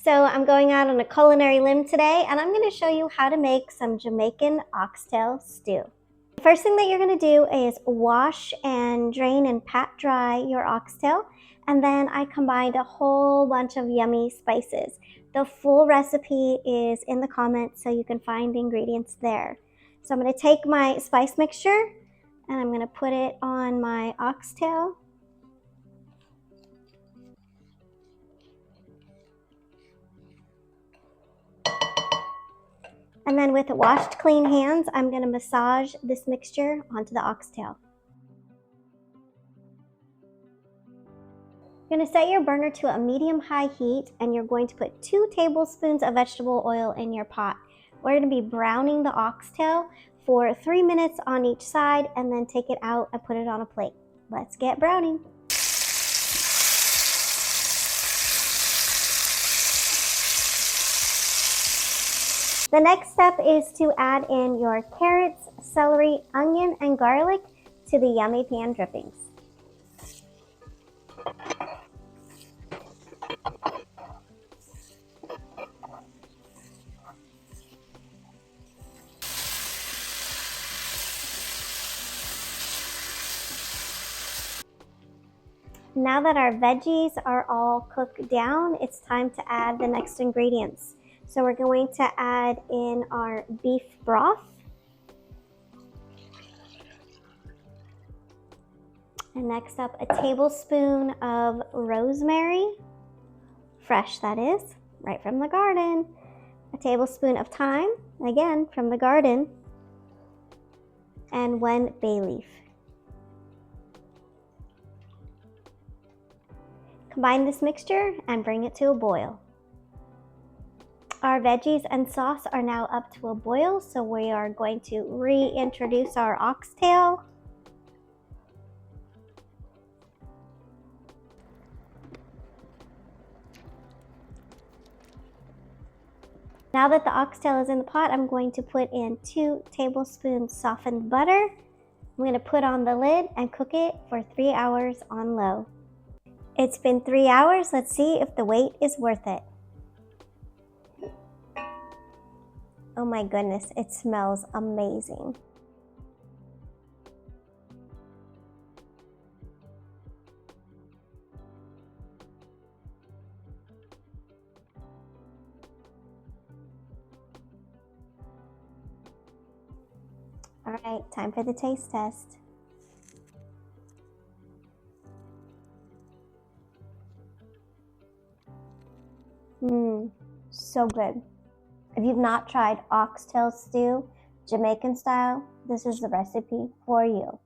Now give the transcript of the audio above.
So I'm going out on a culinary limb today, and I'm going to show you how to make some Jamaican oxtail stew. The first thing that you're going to do is wash and drain and pat dry your oxtail, and then I combined a whole bunch of yummy spices. The full recipe is in the comments, so you can find the ingredients there. So I'm going to take my spice mixture and I'm going to put it on my oxtail. And then with washed clean hands, I'm going to massage this mixture onto the oxtail. You're going to set your burner to a medium-high heat, and you're going to put 2 tablespoons of vegetable oil in your pot. We're going to be browning the oxtail for 3 minutes on each side, and then take it out and put it on a plate. Let's get browning. The next step is to add in your carrots, celery, onion, and garlic to the yummy pan drippings. Now that our veggies are all cooked down, it's time to add the next ingredients. So we're going to add in our beef broth. And next up, a tablespoon of rosemary, fresh that is, right from the garden. A tablespoon of thyme, again from the garden. And 1 bay leaf. Combine this mixture and bring it to a boil. Our veggies and sauce are now up to a boil, so we are going to reintroduce our oxtail. Now that the oxtail is in the pot, I'm going to put in 2 tablespoons softened butter. I'm going to put on the lid and cook it for 3 hours on low. It's been 3 hours. Let's see if the wait is worth it. Oh my goodness, it smells amazing. All right, time for the taste test. So good. If you've not tried oxtail stew, Jamaican style, this is the recipe for you.